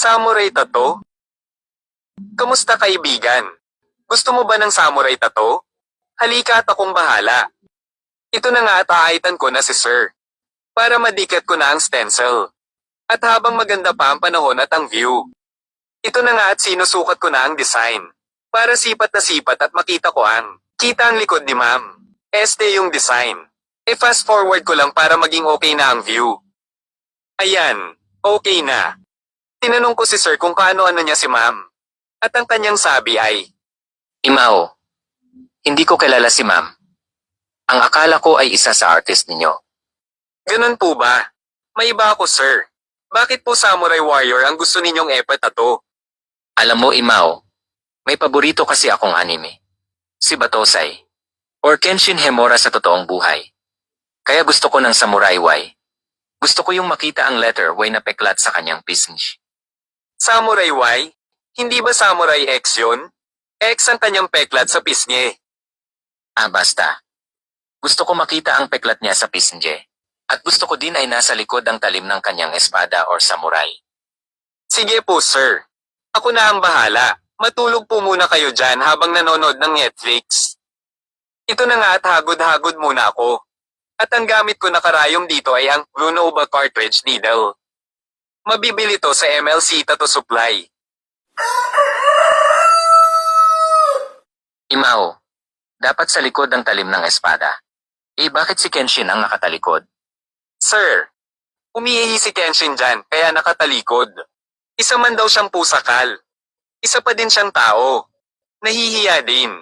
Samurai tattoo? Kamusta kaibigan? Gusto mo ba ng samurai tattoo? Halika at akong bahala. Ito na nga at aaitan ko na si Sir. Para madikit ko na ang stencil. At habang maganda pa ang panahon at ang view. Ito na nga at sinusukat ko na ang design. Para sipat at makita ko kita ang likod ni ma'am. Este yung design. Fast forward ko lang para maging okay na ang view. Ayan, okay na. Tinanong ko si Sir kung kaano-ano niya si ma'am. At ang kanyang sabi ay, Imao, hindi ko kilala si ma'am. Ang akala ko ay isa sa artist ninyo. ganun po ba? May iba ako sir. Bakit po Samurai Warrior ang gusto ninyong tattoo? Alam mo, Imao, may paborito kasi akong anime. Si Batosai. Or Kenshin Himura sa totoong buhay. Kaya gusto ko ng Samurai Y. Gusto ko yung makita ang letter Y na peklat sa kanyang pisngi. Samurai Y? Hindi ba Samurai X yun? X ang kanyang peklat sa pisngi. Basta. Gusto ko makita ang peklat niya sa pisngi. At gusto ko din ay nasa likod ang talim ng kanyang espada or samurai. Sige po sir. Ako na ang bahala. Matulog po muna kayo dyan habang nanonood ng Netflix. Ito na nga at hagod-hagod muna ako. At ang gamit ko na karayom dito ay ang Blue Nova Cartridge Needle. Mabibili to sa MLC Tattoo Supply. Imao, dapat sa likod ang talim ng espada. Bakit si Kenshin ang nakatalikod? Sir, umiihi si Kenshin dyan kaya nakatalikod. Isa man daw siyang pusakal. Isa pa din siyang tao. Nahihiya din.